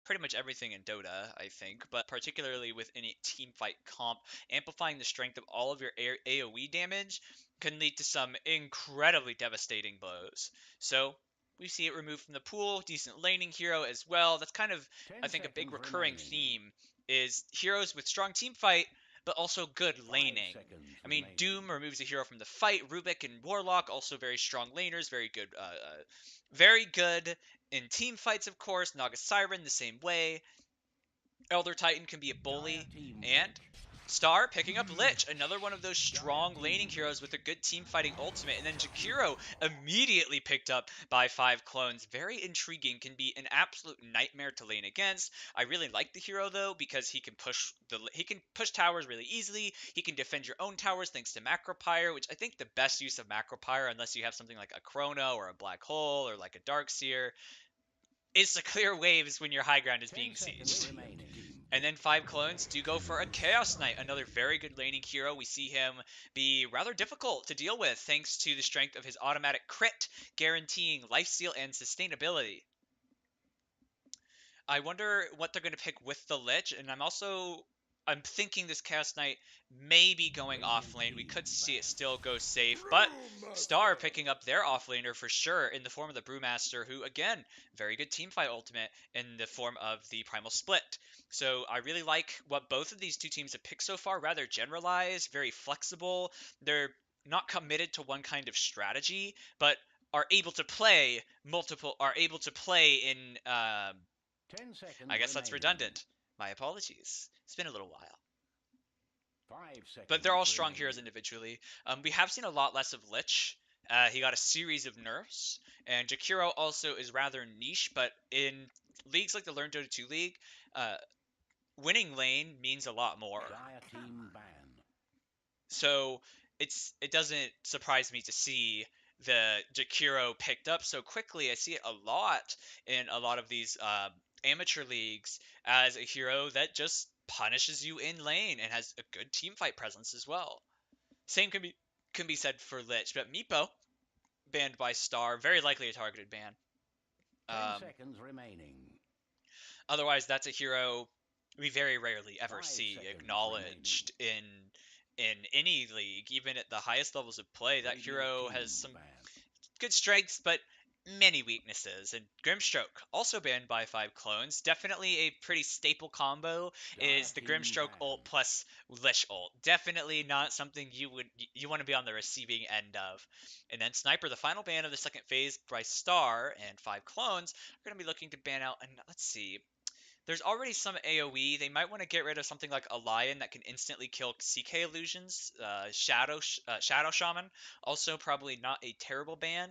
pretty much everything in Dota, I think, but particularly with any team fight comp, amplifying the strength of all of your AoE damage can lead to some incredibly devastating blows. So we see it removed from the pool, decent laning hero as well. That's kind of, I 10 think, a big seconds recurring remaining. theme is heroes with strong team fight, but also good 5 laning. seconds I mean, remaining. Doom removes a hero from the fight. Rubik and Warlock also very strong laners, very good in team fights, of course. Naga Siren the same way. Elder Titan can be a Dire bully, team and break. Star picking up Lich, another one of those Dire strong laning team heroes break. with a good team fighting ultimate, and then Jakiro immediately picked up by 5 Clones. Very intriguing, can be an absolute nightmare to lane against. I really like the hero though because he can push towers really easily. He can defend your own towers thanks to Macro Pyre, which I think the best use of Macro Pyre, unless you have something like a Chrono or a Black Hole or like a Darkseer, is to clear waves when your high ground is 10 being seconds sieged. remaining. And then 5 Clones do go for a Chaos Knight, another very good laning hero. We see him be rather difficult to deal with thanks to the strength of his automatic crit, guaranteeing lifesteal and sustainability. I wonder what they're going to pick with the Lich, and I'm thinking this Chaos Knight may be going off Radiant lane. We team could see it ban. still go safe, but Star picking up their offlaner for sure in the form of the Brewmaster, who again, very good teamfight ultimate in the form of the Primal Split. So I really like what both of these two teams have picked so far. Rather generalized, very flexible. They're not committed to one kind of strategy, but are able to play in 10 I seconds guess that's remaining. redundant. My apologies. It's been a little while. 5 But they're all seconds strong heroes remaining. individually. We have seen a lot less of Lich. He got a series of nerfs, and Jakiro also is rather niche, but in leagues like the Learn Dota 2 League, uh, winning lane means a lot more. Dire team ban. So it doesn't surprise me to see the Jakiro picked up so quickly. I see it a lot in a lot of these amateur leagues as a hero that just punishes you in lane and has a good team fight presence as well. Same can be said for Lich, but Meepo banned by Star, very likely a targeted ban. 10 Um, seconds remaining. Otherwise, that's a hero we very rarely ever 5 see seconds remaining. acknowledged in any league, even at the highest levels of play. That Radiant hero has team some ban. good strengths, but many weaknesses. And Grimstroke, also banned by 5 Clones, definitely a pretty staple combo Dire is the team Grimstroke ban. ult plus Lich ult. Definitely not something you want to be on the receiving end of. And then Sniper, the final ban of the second phase by Star and 5 Clones are going to be looking to ban out. And let's see, there's already some AoE. They might want to get rid of something like a Lion that can instantly kill CK illusions. Shadow Shaman, also probably not a terrible ban.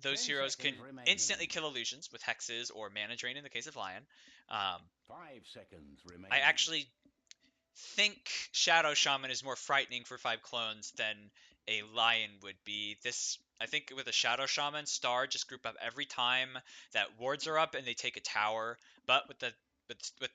Those 10 heroes can seconds instantly remaining. kill illusions with hexes or mana drain in the case of Lion. Um, 5 seconds I remaining. actually think Shadow Shaman is more frightening for 5 Clones than a Lion would be. I think with a Shadow Shaman, Star just group up every time that wards are up and they take a tower. But with the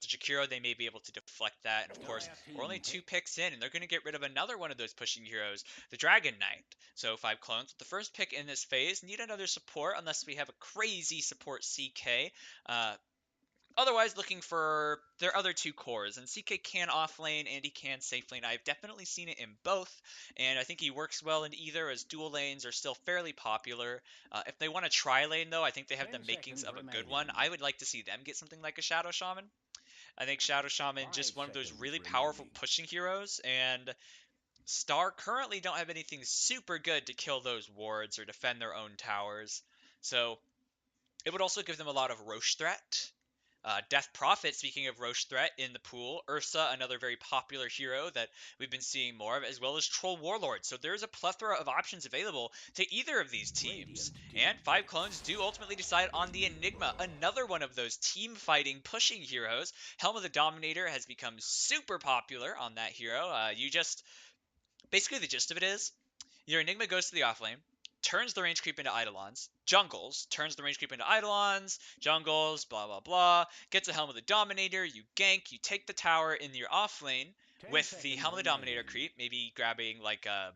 Jakiro, they may be able to deflect that. And of course, Dire we're only team 2 pick. picks in, and they're going to get rid of another one of those pushing heroes, the Dragon Knight. So 5 Clones with the first pick in this phase need another support unless we have a crazy support CK. Otherwise, looking for their other two cores, and CK can offlane and he can safe lane. I've definitely seen it in both, and I think he works well in either, as dual lanes are still fairly popular. If they want to try lane, though, I think they have the 10 makings seconds of a good one. remaining. I would like to see them get something like a Shadow Shaman. I think Shadow Shaman 5 just one of those seconds really powerful remaining. pushing heroes, and Star currently don't have anything super good to kill those wards or defend their own towers. So it would also give them a lot of Roche threat. Death Prophet, speaking of Roche threat in the pool, Ursa, another very popular hero that we've been seeing more of, as well as Troll Warlord. So there's a plethora of options available to either of these teams. Radiant And team 5 Clones pick. do ultimately decide on the Enigma, another one of those team fighting pushing heroes. Helm of the Dominator has become super popular on that hero. Basically the gist of it is your Enigma goes to the offlane, turns the range creep into Eidolons, jungles, turns the range creep into Eidolons, jungles, blah blah blah, gets a Helm of the Dominator, you gank, you take the tower in your offlane 10 with the seconds Helm of the Dominator remaining. creep, maybe grabbing like a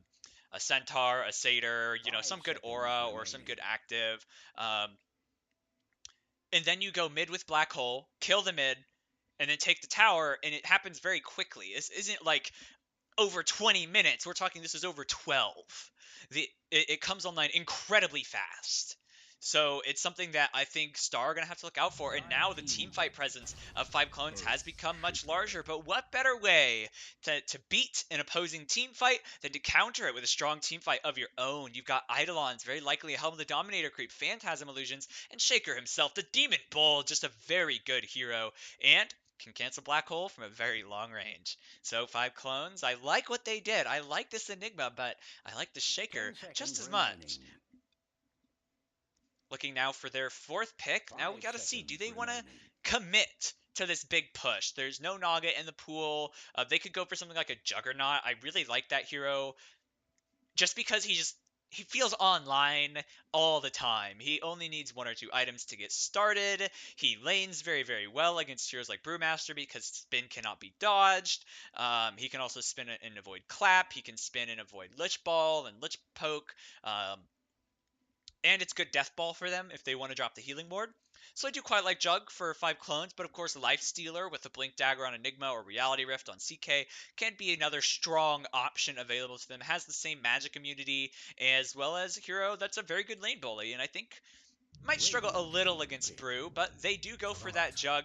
Centaur, a Satyr, 5 some good seconds aura or some good remaining. active. Um, and then you go mid with Black Hole, kill the mid, and then take the tower, and it happens very quickly. This isn't like over 20 minutes. We're talking this is over 12. It comes online incredibly fast. So it's something that I think Star are going to have to look out for. And now the team Five-team fight pick. presence of 5 Clones has Earth become much larger. shooter. But what better way to beat an opposing team fight than to counter it with a strong team fight of your own? You've got Eidolons, very likely Helm the Dominator creep, Phantasm Illusions, and Shaker himself, the Demon Bull, just a very good hero. And can cancel Black Hole from a very long range. So 5 Clones, I like what they did. I like this Enigma, but I like the Shaker Ten just seconds as remaining. much. Looking now for their fourth pick. Now we Five got to see, do seconds they want to remaining. commit to this big push? There's no Naga in the pool. They could go for something like a Juggernaut. I really like that hero just because he feels online all the time. He only needs one or two items to get started. He lanes very, very well against heroes like Brewmaster because spin cannot be dodged. He can also spin and avoid clap. He can spin and avoid Lich Ball and Lich Poke. And it's good death ball for them if they want to drop the healing ward. So I do quite like Jug for 5 Clones, but of course Life Stealer with the Blink Dagger on Enigma or Reality Rift on CK can be another strong option available to them. Has the same magic immunity as well as a hero that's a very good lane bully, and I think might struggle a Radiant little team against pick. Brew, but they do go for that Froth. Jug.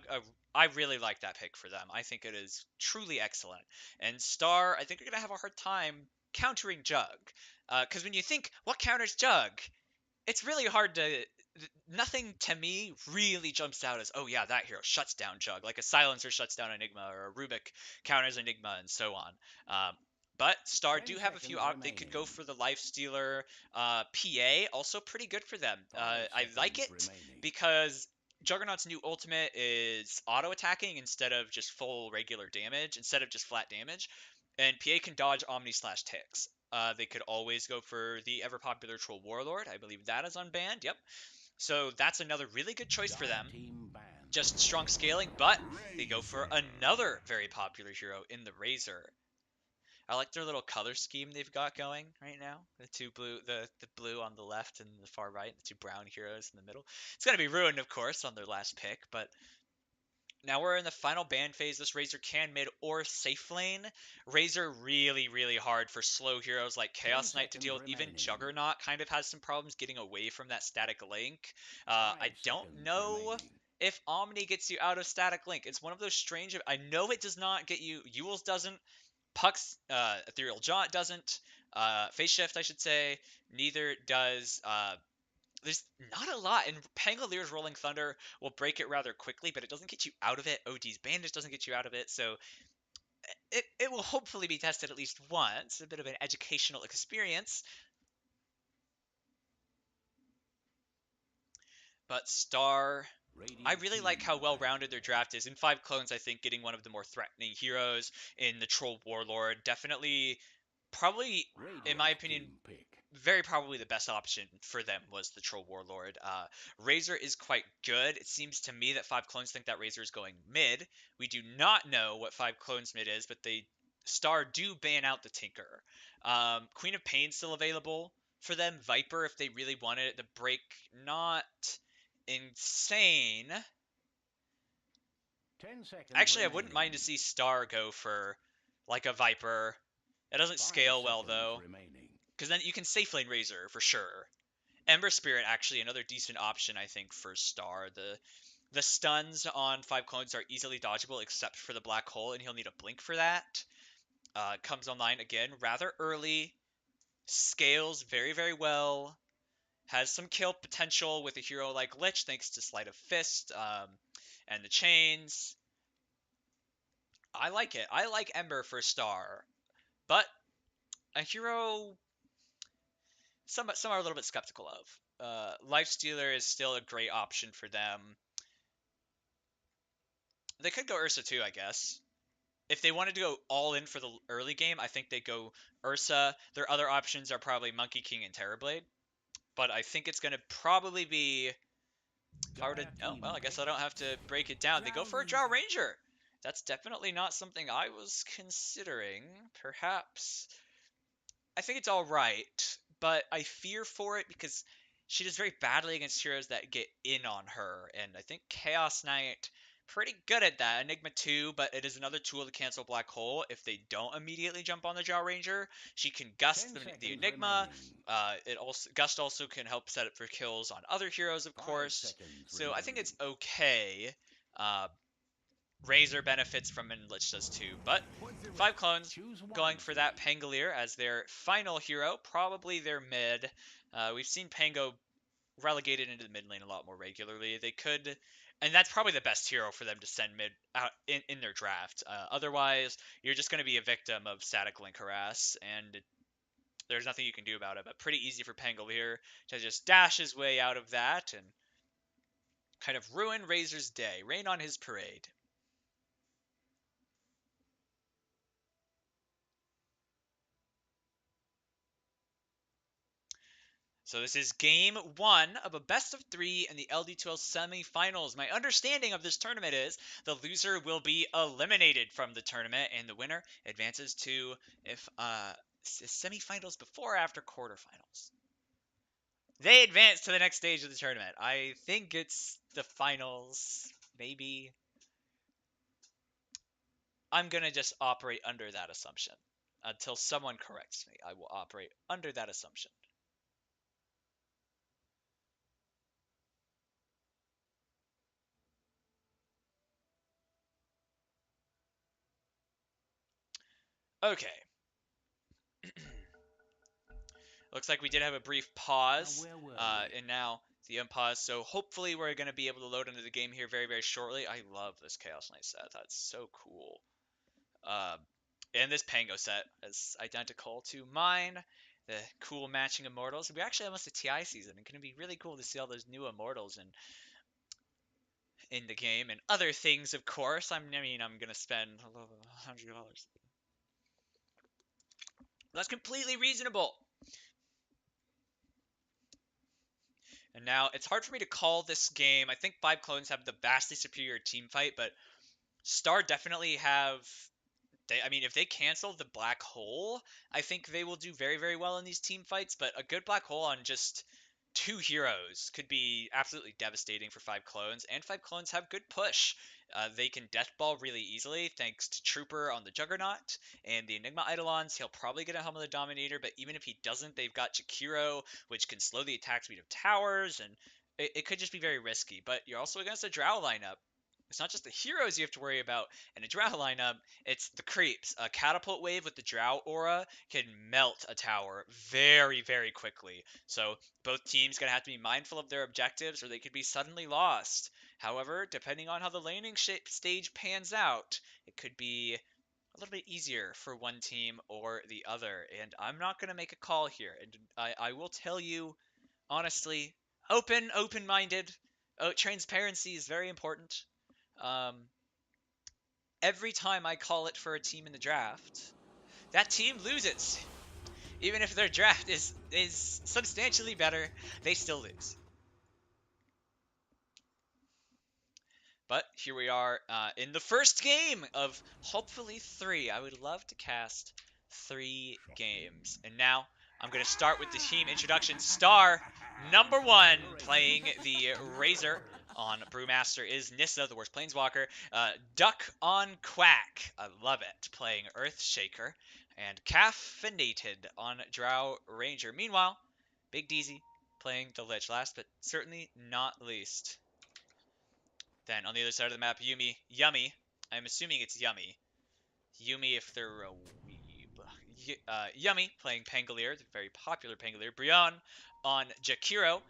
I really like that pick for them. I think it is truly excellent. And Star, I think you're gonna have a hard time countering Jug, because when you think what counters Jug, it's really hard to. Nothing to me really jumps out as, oh yeah, that hero shuts down Jug, like a Silencer shuts down Enigma, or a Rubik counters Enigma, and so on. Um, but Star do Ten have a few. seconds They could go remaining. for the Life Stealer. PA also pretty good for them. Five I like seconds it remaining. because Juggernaut's new ultimate is auto attacking instead of just full regular damage, instead of just flat damage, and PA can dodge Omni slash ticks. They could always go for the ever popular Troll Warlord. I believe that is unbanned. Yep. So that's another really good choice for Dark them. team banned. Just strong scaling, but they go for Razor. another very popular hero in the Razor. I like their little color scheme they've got going right now. The two blue, the blue on the left and the far right, the two brown heroes in the middle. It's gonna be ruined, of course, on their last pick, but now we're in the final ban phase. This Razor can mid or safe lane. Razor really, really hard for slow heroes like Ten Chaos Knight to deal seconds with. Even remaining. Juggernaut kind of has some problems getting away from that static link. I Five don't seconds know remaining. if Omni gets you out of static link. It's one of those strange. I know it does not get you. Yule's doesn't. Puck's Ethereal Jaunt doesn't. Face Shift, I should say. Neither does there's not a lot, and Pangalier's Rolling Thunder will break it rather quickly, but it doesn't get you out of it. OD's Bandage doesn't get you out of it, so it will hopefully be tested at least once, a bit of an educational experience. But Star, I Radiant really like team how well-rounded their banned. draft is. In 5 Clones, I think getting one of the more threatening heroes in the Troll Warlord definitely, probably, in my Radiant opinion, team pick. very probably the best option for them was the Troll Warlord. Razor is quite good. It seems to me that 5 Clones think that Razor is going mid. We do not know what 5 Clones mid is, but they Star do ban out the Tinker. Queen of Pain's still available for them. Viper, if they really wanted it, the break not insane. 10 seconds Actually, I wouldn't mind to remaining. see Star go for like a Viper. It doesn't Five scale well seconds though, remaining. because then you can safe lane Razor for sure. Ember Spirit actually another decent option I think for Star. The stuns on 5 Clones are easily dodgeable except for the black hole, and he'll need a blink for that. Comes online again rather early, scales very very well, has some kill potential with a hero like Lich thanks to Sleight of Fist and the chains. I like it. I like Ember for Star, but a hero some are a little bit skeptical of. Lifestealer is still a great option for them. They could go Ursa too, I guess. If they wanted to go all in for the early game, I think they go Ursa. Their other options are probably Monkey King and Terrorblade. But I think it's going to probably be. If I were to. Dire Oh, well, team I guess pick. I don't have to break it down. They go for a Drowning. Draw Ranger. That's definitely not something I was considering. Perhaps. I think it's alright, but I fear for it because she does very badly against heroes that get in on her, and I think Chaos Knight pretty good at that. Enigma too, but it is another tool to cancel Black Hole if they don't immediately jump on the Drow Ranger. She can gust Ten the seconds Enigma. remaining. It also Gust also can help set up for kills on other heroes, of Five course. seconds So I think remaining. it's okay. Uh, Razor benefits from it and Lich does too. But What's the five rest? clones Choose going one, for that please. Pangolier as their final hero, probably their mid. We've seen Pango relegated into the mid lane a lot more regularly. They could, and that's probably the best hero for them to send mid out in their draft. Otherwise, you're just going to be a victim of static link harass, and there's nothing you can do about it. But pretty easy for Pangolier to just dash his way out of that and kind of ruin Razor's day, rain on his parade. So this is game one of a best of three in the LD2L semifinals. My understanding of this tournament is the loser will be eliminated from the tournament, and the winner advances to if semifinals before or after quarterfinals. They advance to the next stage of the tournament. I think it's the finals, maybe. I'm gonna just operate under that assumption until someone corrects me. I will operate under that assumption. Okay. Looks like we did have a brief Now, pause, where were we? and now the unpause. So hopefully we're going to be able to load into the game here very, very shortly. I love this Chaos Knight set. That's so cool. Um, and this Pango set is identical to mine. The cool matching immortals. We actually almost a TI season. It's going to be really cool to see all those new immortals in the game and other things, of course. I mean, I'm going to spend $100. That's completely reasonable. And now it's hard for me to call this game. I think 5Clones have the vastly superior team fight, but Star definitely have. I mean, if they cancel the black hole, I think they will do very, very well in these team fights. But a good black hole on just two heroes could be absolutely devastating for 5 Clones. And 5 Clones have good push. They can death ball really easily thanks to Trooper on the Juggernaut and the Enigma Eidolons. He'll probably get a Helm of the Dominator, but even if he doesn't, they've got Jakiro, which can slow the attack speed of towers, and it could just be very risky. But you're also against a Drow lineup. It's not just the heroes you have to worry about in a Drow lineup, it's the creeps. A catapult wave with the Drow aura can melt a tower very, very quickly. So both teams going to have to be mindful of their objectives or they could be suddenly lost. However, depending on how the laning stage pans out, it could be a little bit easier for one team or the other. And I'm not going to make a call here. And I will tell you honestly, open-minded. Oh, transparency is very important. Um, every time I call it for a team in the draft, that team loses. Even if their draft is substantially better, they still lose. But here we are in the first game of hopefully three. I would love to cast 3 games. And now I'm going to start with the team introduction. Star number one playing the Razor on Brewmaster is Nissa, the worst planeswalker. Duck on Quack, I love it, playing Earthshaker. And Caffeinated on Drow Ranger. Meanwhile, Big Deezy playing the Lich. Last but certainly not least, then on the other side of the map, Yumi, Yummy. I'm assuming it's Yummy. Yumi if they're a weeb. Yummy playing Pangolier, the very popular Pangolier. Brion on Jakiro.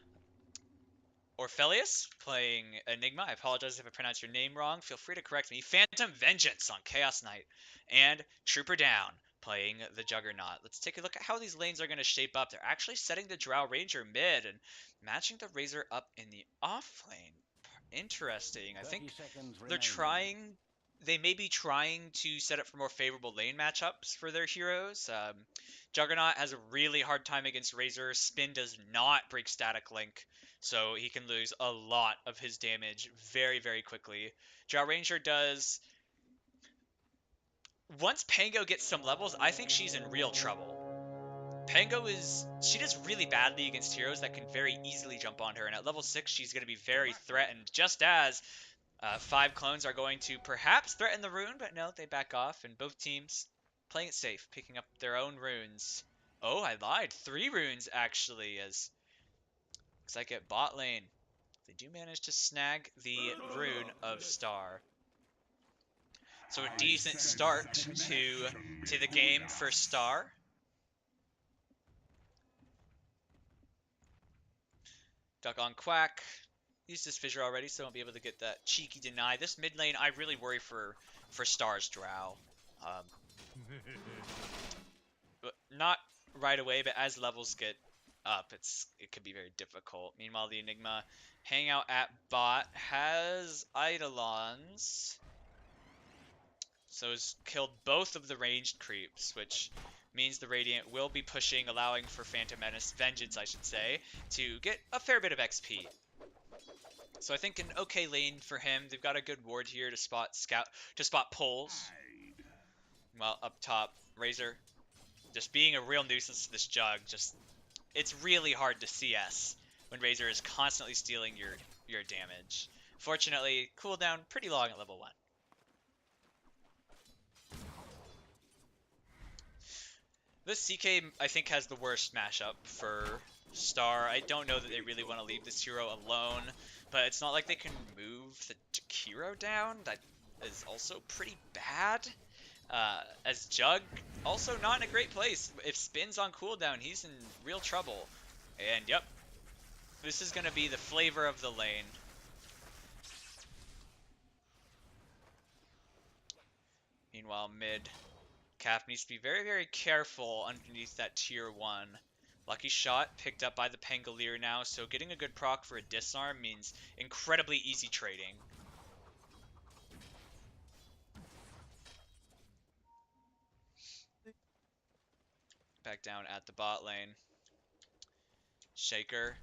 Orpheus playing Enigma. I apologize if I pronounced your name wrong. Feel free to correct me. Phantom Vengeance on Chaos Knight. And Trooper Down playing the Juggernaut. Let's take a look at how these lanes are going to shape up. They're actually setting the Drow Ranger mid and matching the Razor up in the off lane. Interesting. I 30 think seconds they're remaining. trying. They may be trying to set up for more favorable lane matchups for their heroes. Juggernaut has a really hard time against Razor. Spin does not break static link, so he can lose a lot of his damage very, very quickly. Drow Ranger does. Once Pango gets some levels, I think she's in real trouble. Pango she does really badly against heroes that can very easily jump on her, and at level 6 she's going to be very threatened, just as 5 clones are going to perhaps threaten the rune, but no, they back off, and both teams playing it safe, picking up their own runes. Oh, I lied. 3 runes, actually, as looks like at bot lane. They do manage to snag the rune of Star. So a decent start to the game for Star. Duck on Quack. Used this fissure already, so I won't be able to get that cheeky deny. This mid lane, I really worry for Star's Drow. Um, but not right away, but as levels get up, it could be very difficult. Meanwhile, the Enigma hang out at bot has Eidolons, so has killed both of the ranged creeps, which means the Radiant will be pushing, allowing for Phantom Menace Vengeance, I should say, to get a fair bit of XP. So I think an okay lane for him. They've got a good ward here to spot pulls. Well, up top, Razor just being a real nuisance to this jug. It's really hard to CS when Razor is constantly stealing your damage. Fortunately, cooldown pretty long at level 1. This CK, I think, has the worst mashup for Star. I don't know that they really want to leave this hero alone, but it's not like they can move the Jakiro down. That is also pretty bad. As Jug, also not in a great place. If Spin's on cooldown, he's in real trouble. And yep, this is going to be the flavor of the lane. Meanwhile, mid, Cap needs to be very, very careful underneath that tier 1. Lucky shot picked up by the Pangolier now, so getting a good proc for a disarm means incredibly easy trading. Back down at the bot lane. Shaker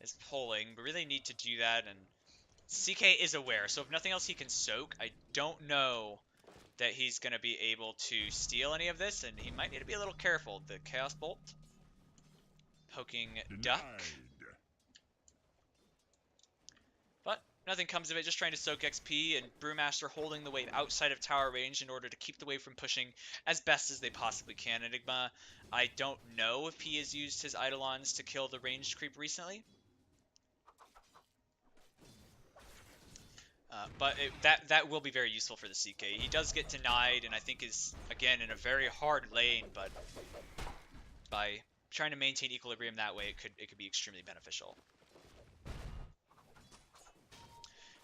is pulling, but really need to do that, and CK is aware, so if nothing else he can soak. I don't know that he's going to be able to steal any of this, and he might need to be a little careful. The Chaos Bolt poking Duck. But nothing comes of it, just trying to soak XP, and Brewmaster holding the wave outside of tower range in order to keep the wave from pushing as best as they possibly can. Enigma, I don't know if he has used his Eidolons to kill the ranged creep recently. But that will be very useful for the CK. He does get denied, and I think is, again, in a very hard lane, but by trying to maintain equilibrium that way, it could be extremely beneficial.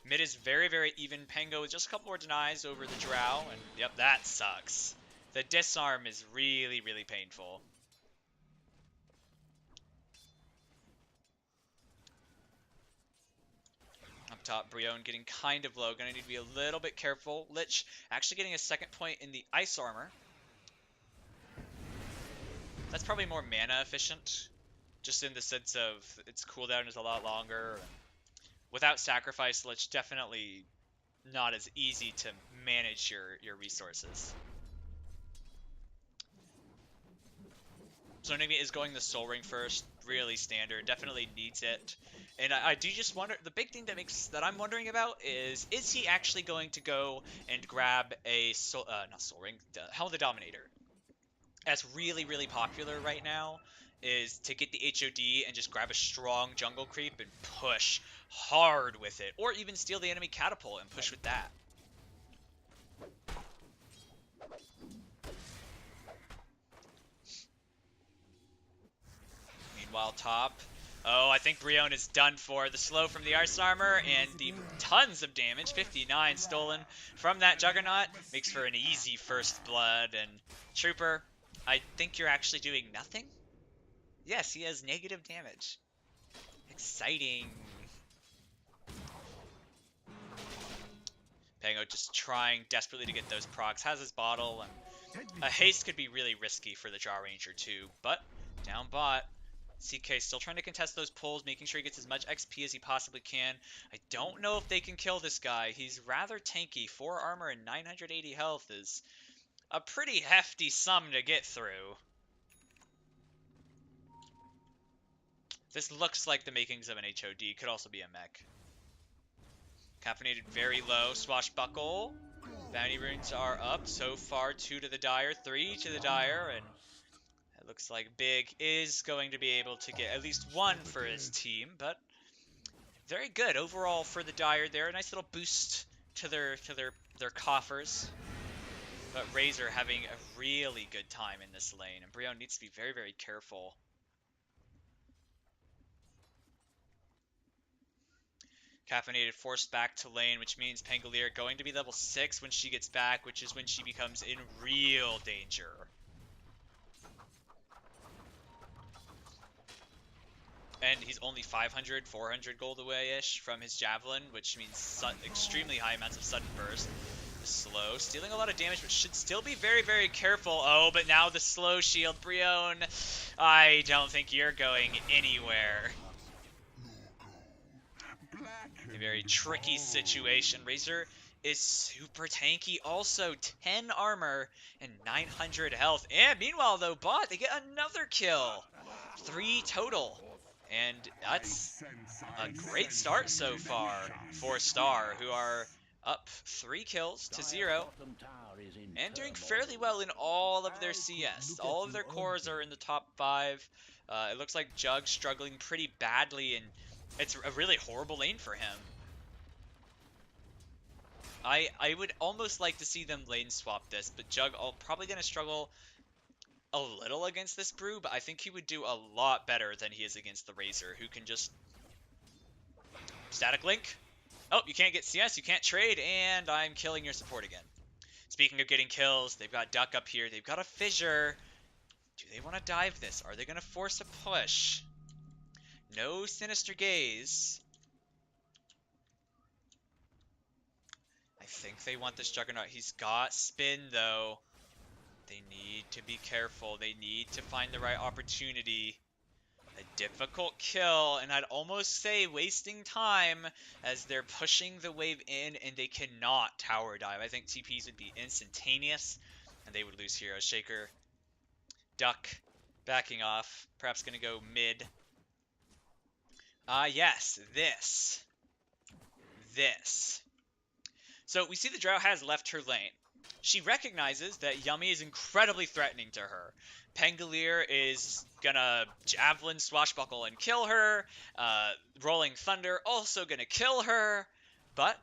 Mid is very, very even. Pango with just a couple more denies over the Drow, and yep, that sucks. The disarm is really, really painful. Up top, Brion getting kind of low. Gonna need to be a little bit careful. Lich actually getting a second point in the ice armor. That's probably more mana efficient, just in the sense of its cooldown is a lot longer. Without sacrifice, Lich definitely not as easy to manage your resources. So Enigma is going the Soul Ring first, really standard, definitely needs it. And I do just wonder, the big thing that I'm wondering about is he actually going to go and grab a not Soul Ring, Helm of the Dominator? That's really, really popular right now, is to get the HOD and just grab a strong jungle creep and push hard with it, or even steal the enemy catapult and push with that. Meanwhile, top. Oh, I think Brion is done for. The slow from the Ice Armor and the tons of damage, 59 stolen from that Juggernaut, makes for an easy first blood. And Trooper, I think you're actually doing nothing? Yes, he has negative damage. Exciting. Pango just trying desperately to get those procs. Has his bottle, and a haste could be really risky for the Jaw Ranger too. But down bot, CK still trying to contest those pulls, making sure he gets as much XP as he possibly can. I don't know if they can kill this guy. He's rather tanky. 4 armor and 980 health is a pretty hefty sum to get through. This looks like the makings of an HOD. Could also be a mech. Caffeinated very low. Swashbuckle. Bounty runes are up. So far, 2 to the Dire, 3 to the Dire, and it looks like Big is going to be able to get at least 1 for his team, but very good overall for the Dire there. A nice little boost to their coffers. But Razor having a really good time in this lane, and Brion needs to be very, very careful. Caffeinated forced back to lane, which means Pangolier going to be level 6 when she gets back, which is when she becomes in real danger. And he's only 500, 400 gold away-ish from his Javelin, which means extremely high amounts of sudden burst. The slow, stealing a lot of damage, but should still be very, very careful. Oh, but now the slow shield. Brion, I don't think you're going anywhere. A very tricky situation. Razor is super tanky also. 10 armor and 900 health. And meanwhile, though, bot, they get another kill. 3 total. And that's a great start so far for Star, who are up 3 kills to 0 and doing fairly well in all of their CS. All of their cores are in the top 5. It looks like Jug struggling pretty badly, and it's a really horrible lane for him. I would almost like to see them lane swap this, but Jug probably going to struggle a little against this brew, but I think he would do a lot better than he is against the Razor, who can just static link. Oh, you can't get CS, you can't trade, and I'm killing your support again. Speaking of getting kills, they've got Duck up here, they've got a Fissure. Do they want to dive this? Are they going to force a push? No Sinister Gaze. I think they want this Juggernaut. He's got spin, though. They need to be careful. They need to find the right opportunity. A difficult kill, and I'd almost say wasting time as they're pushing the wave in, and they cannot tower dive. I think TPs would be instantaneous, and they would lose Hero. Shaker, Duck, backing off. Perhaps going to go mid. Yes, this. So we see the Drow has left her lane. She recognizes that Yummy is incredibly threatening to her. Pangolier is gonna Javelin Swashbuckle and kill her. Rolling Thunder also gonna kill her. But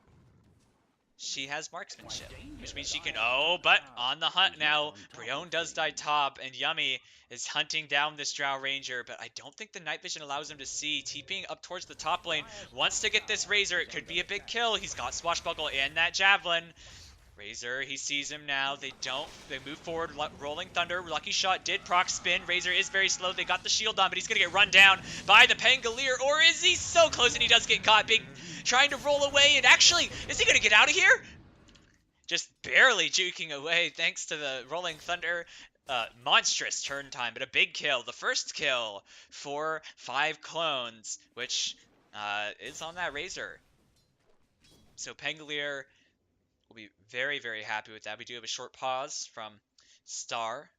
she has marksmanship, which means she can... Oh, but on the hunt now. Brion does die top, and Yummy is hunting down this Drow Ranger, but I don't think the night vision allows him to see. TPing up towards the top lane, wants to get this Razor. It could be a big kill. He's got Swashbuckle and that Javelin. Razor, he sees him now. They move forward. Rolling Thunder. Lucky Shot did proc spin. Razor is very slow. They got the shield on, but he's going to get run down by the Pangolier. Or is he so close? And he does get caught. Big trying to roll away. And actually, is he going to get out of here? Just barely juking away thanks to the Rolling Thunder. Monstrous turn time, but a big kill. The first kill for 5 clones, which is on that Razor. So Pangolier will be very, very happy with that. We do have a short pause from Star.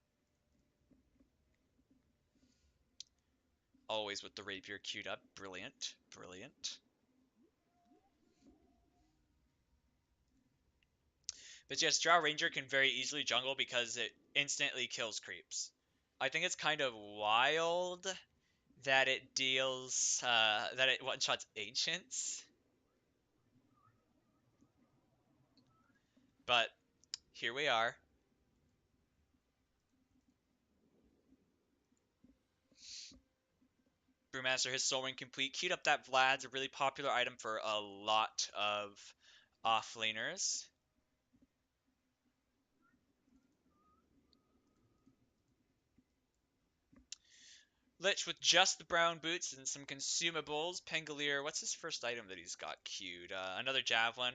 Always with the rapier queued up. Brilliant. Brilliant. But yes, Drow Ranger can very easily jungle because it instantly kills creeps. I think it's kind of wild that it deals, that it one-shots Ancients. But here we are. Brewmaster, his Soul Ring complete. Queued up that Vlad's a really popular item for a lot of offlaners. Lich with just the brown boots and some consumables. Pangolier, what's his first item that he's got queued? Another Javelin.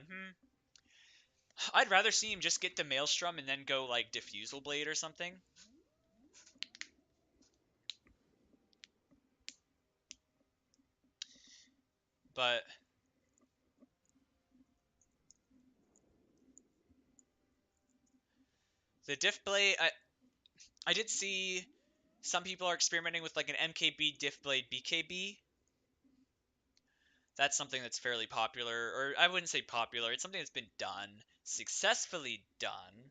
I'd rather see him just get the Maelstrom and then go like Diffusal Blade or something. But the Diff Blade, I did see some people are experimenting with like an MKB Diff Blade BKB That's something that's fairly popular, or I wouldn't say popular. It's something that's been done, successfully done,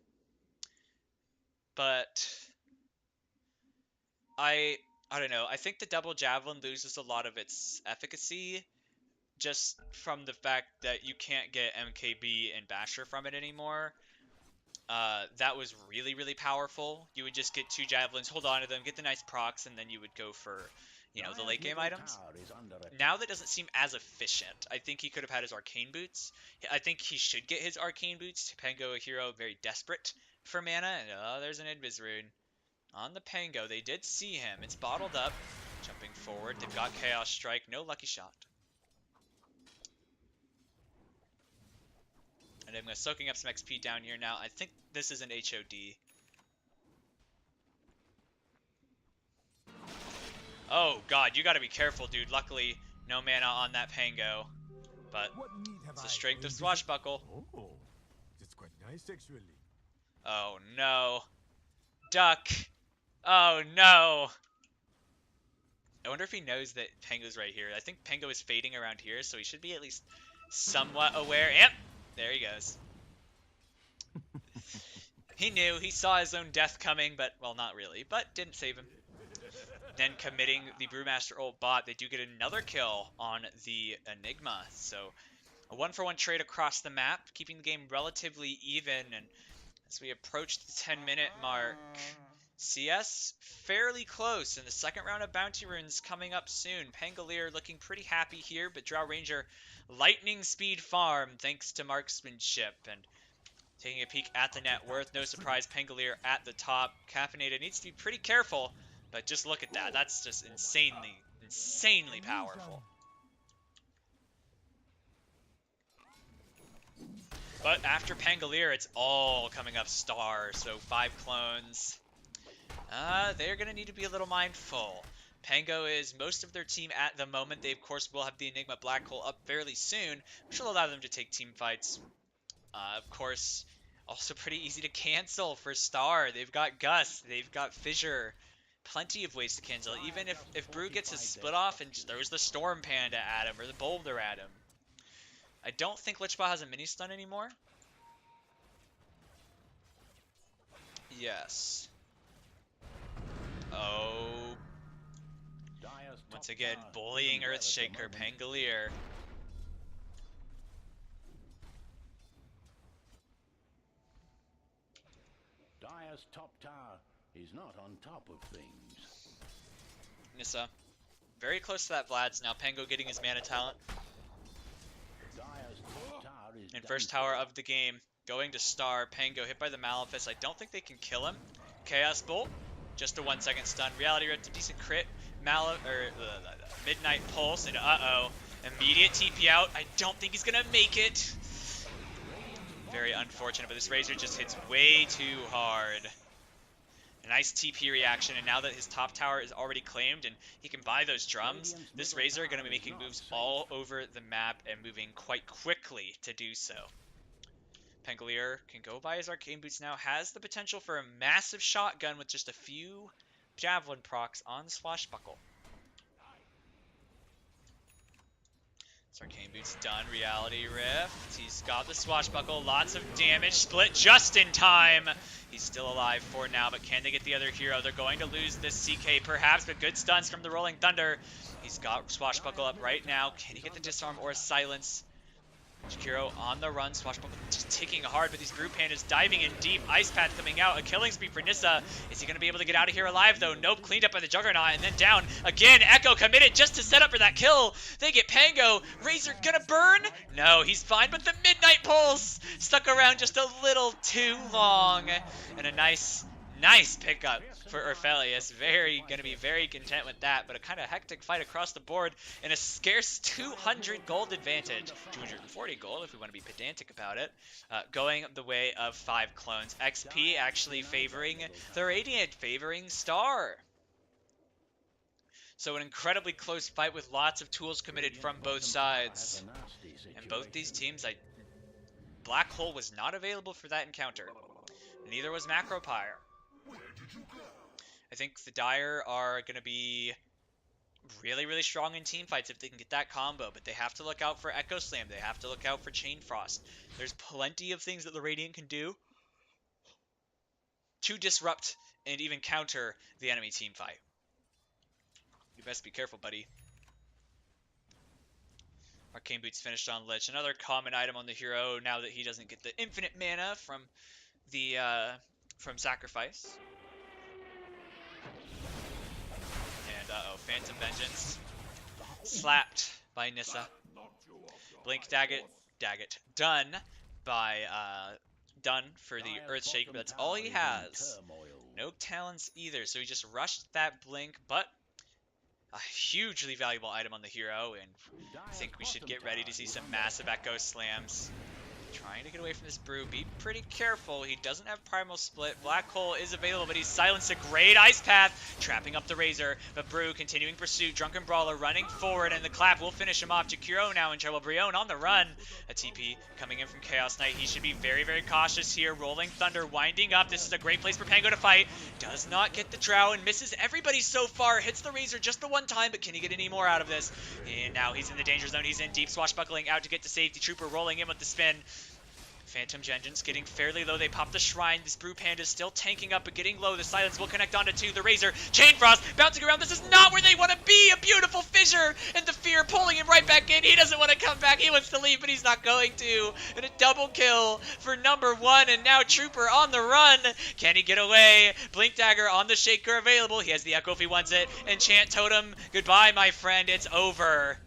but I I don't know. I think the double javelin loses a lot of its efficacy just from the fact that you can't get MKB and Basher from it anymore. That was really, really powerful. You would just get two javelins, hold on to them, get the nice procs, and then you would go for, the late Dire's game middle items. tower is under Now attack. that doesn't seem as efficient. I think he could have had his arcane boots. I think he should get his arcane boots. Pango, a hero very desperate for mana, and there's an invis rune on the Pango. They did see him. It's bottled up. Jumping forward, they've got Chaos Strike. No lucky shot. And I'm soaking up some XP down here now. I think this is an HOD. Oh god, you gotta be careful, dude. Luckily, no mana on that Pango. But What need have it's the I strength for of invisi- Swashbuckle. Oh, that's quite nice, actually. Oh no. Duck. Oh no. I wonder if he knows that Pango's right here. I think Pango is fading around here, so he should be at least somewhat aware. Yep, there he goes. He knew. He saw his own death coming, but, well, not really, but didn't save him. Then committing the Brewmaster ult bot, they do get another kill on the Enigma. So a 1-for-1 trade across the map, keeping the game relatively even. And as we approach the 10-minute mark, CS fairly close in the second round of Bounty Runes coming up soon. Pangolier looking pretty happy here, but Drow Ranger lightning speed farm thanks to marksmanship. And taking a peek at the net worth, no surprise, Pangolier at the top. Caffeinated needs to be pretty careful, but just look at that. That's just insanely, insanely powerful. But after Pangolier, it's all coming up star. So 5 Clones. They're going to need to be a little mindful. Pango is most of their team at the moment. They, of course, will have the Enigma Black Hole up fairly soon, which will allow them to take team fights. Of course, also pretty easy to cancel for Star. They've got Gus. They've got Fissure. Plenty of ways to cancel. Even if Brew gets his split off and just throws the Storm Panda at him or the Boulder at him. I don't think Lichbot has a mini stun anymore. Yes. Oh. Once again, bullying Earthshaker, Pangolier. Dire's top tower is not on top of things. Nissa. Very close to that Vlad's now. Pango getting his mana talent. Dire's top tower is And first tower of the game going to Star. Pango hit by the Malefice. I don't think they can kill him. Chaos Bolt. Just a 1-second stun. Reality Rift, a decent crit. Midnight Pulse, and uh-oh. Immediate TP out. I don't think he's gonna make it. Very unfortunate, but this Razor just hits way too hard. A nice TP reaction, and now that his top tower is already claimed and he can buy those drums, this Razor going to be making moves all over the map and moving quite quickly to do so. Pangolier can go buy his arcane boots now, has the potential for a massive shotgun with just a few javelin procs on Swashbuckle. Arcane Boots done. Reality Rift. He's got the Swashbuckle. Lots of damage. Split just in time. He's still alive for now, but can they get the other hero? They're going to lose this CK perhaps, but good stuns from the Rolling Thunder. He's got Swashbuckle up right now. Can he get the disarm or silence? Shakiro on the run. Swashbuckle just ticking hard, but these Brew Pandas diving in deep. Ice Path coming out. A killing spree for Nissa. Is he going to be able to get out of here alive, though? Nope. Cleaned up by the Juggernaut, and then down again. Echo committed just to set up for that kill. They get Pango. Razor gonna burn? No, he's fine, but the Midnight Pulse stuck around just a little too long. And a nice pickup for Orphelius. Gonna be very content with that, but a kind of hectic fight across the board and a scarce 200 gold advantage. 240 gold if we want to be pedantic about it. Going the way of 5 Clones. XP actually favoring the Radiant, favoring Star. So an incredibly close fight with lots of tools committed from both sides. And both these teams, Black Hole was not available for that encounter. Neither was Macropyre. I think the Dire are going to be really, really strong in team fights if they can get that combo, but they have to look out for Echo Slam. They have to look out for Chain Frost. There's plenty of things that the Radiant can do to disrupt and even counter the enemy team fight. You best be careful, buddy. Arcane Boots finished on Lich. Another common item on the hero now that he doesn't get the infinite mana the from Sacrifice. And uh-oh, Phantom Vengeance slapped by Nissa. Blink Daggett, done by done for the Earthshaker, but that's all he has. No talents either, so he just rushed that Blink, but a hugely valuable item on the hero, and I think we should get ready to see some massive Echo Slams. Trying to get away from this Brew. Be pretty careful. He doesn't have Primal Split. Black Hole is available, but he's silenced a great Ice Path, trapping up the Razor. But Brew continuing pursuit. Drunken Brawler running forward, and the clap will finish him off. Jakiro now in trouble. Brion on the run. A TP coming in from Chaos Knight. He should be very, very cautious here. Rolling Thunder winding up. This is a great place for Pango to fight. Does not get the Drow and misses everybody so far. Hits the Razor just the one time, but can he get any more out of this? And now he's in the danger zone. He's in deep, swashbuckling out to get to safety. Trooper rolling in with the spin. Phantom Vengeance getting fairly low. They pop the Shrine. This Brew Panda is still tanking up, but getting low. The Silence will connect onto two. The Razor. Chain Frost bouncing around. This is not where they want to be. A beautiful fissure. And the Fear pulling him right back in. He doesn't want to come back. He wants to leave, but he's not going to. And a double kill for number one. And now Trooper on the run. Can he get away? Blink Dagger on the Shaker available. He has the Echo if he wants it. Enchant Totem. Goodbye, my friend. It's over.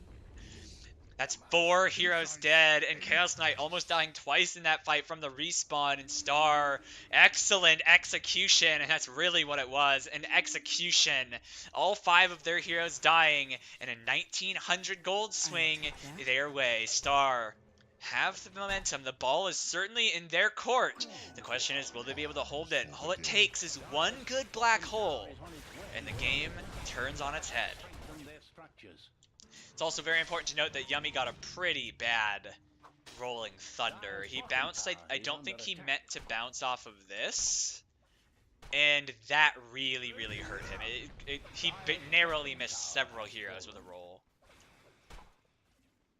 That's 4 heroes dead, and Chaos Knight almost dying twice in that fight from the respawn, and Star, excellent execution, and that's really what it was, an execution. All 5 of their heroes dying, and a 1900 gold swing their way. Star have the momentum. The ball is certainly in their court. The question is, will they be able to hold it? All it takes is one good black hole, and the game turns on its head. It's also very important to note that Yumi got a pretty bad Rolling Thunder. He bounced, I don't think he meant to bounce off of this, and that really, really hurt him. He narrowly missed several heroes with a roll.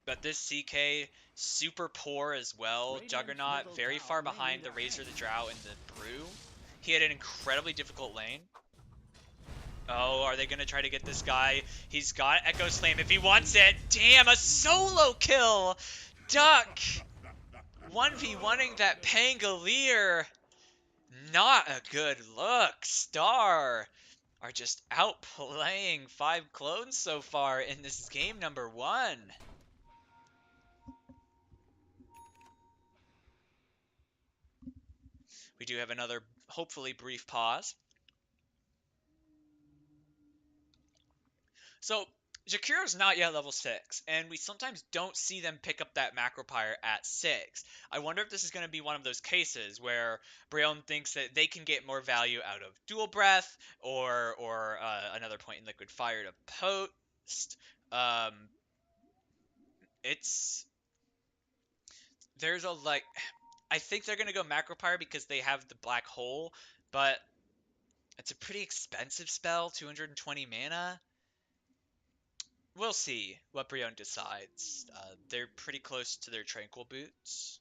But this CK, super poor as well. Juggernaut, very far behind the Razor, the Drow, and the Brew. He had an incredibly difficult lane. Oh, are they going to try to get this guy? He's got Echo Slam if he wants it. Damn, a solo kill! Duck! 1v1ing that Pangolier. Not a good look. Star are just outplaying 5 clones so far in this game number 1. We do have another, hopefully brief pause. So, Jakiro's not yet level 6, and we sometimes don't see them pick up that Macro Pyre at 6. I wonder if this is going to be one of those cases where Brion thinks that they can get more value out of Dual Breath, or another point in Liquid Fire to post. There's a, I think they're going to go Macro Pyre because they have the Black Hole, but it's a pretty expensive spell, 220 mana. We'll see what Brion decides. They're pretty close to their Tranquil Boots.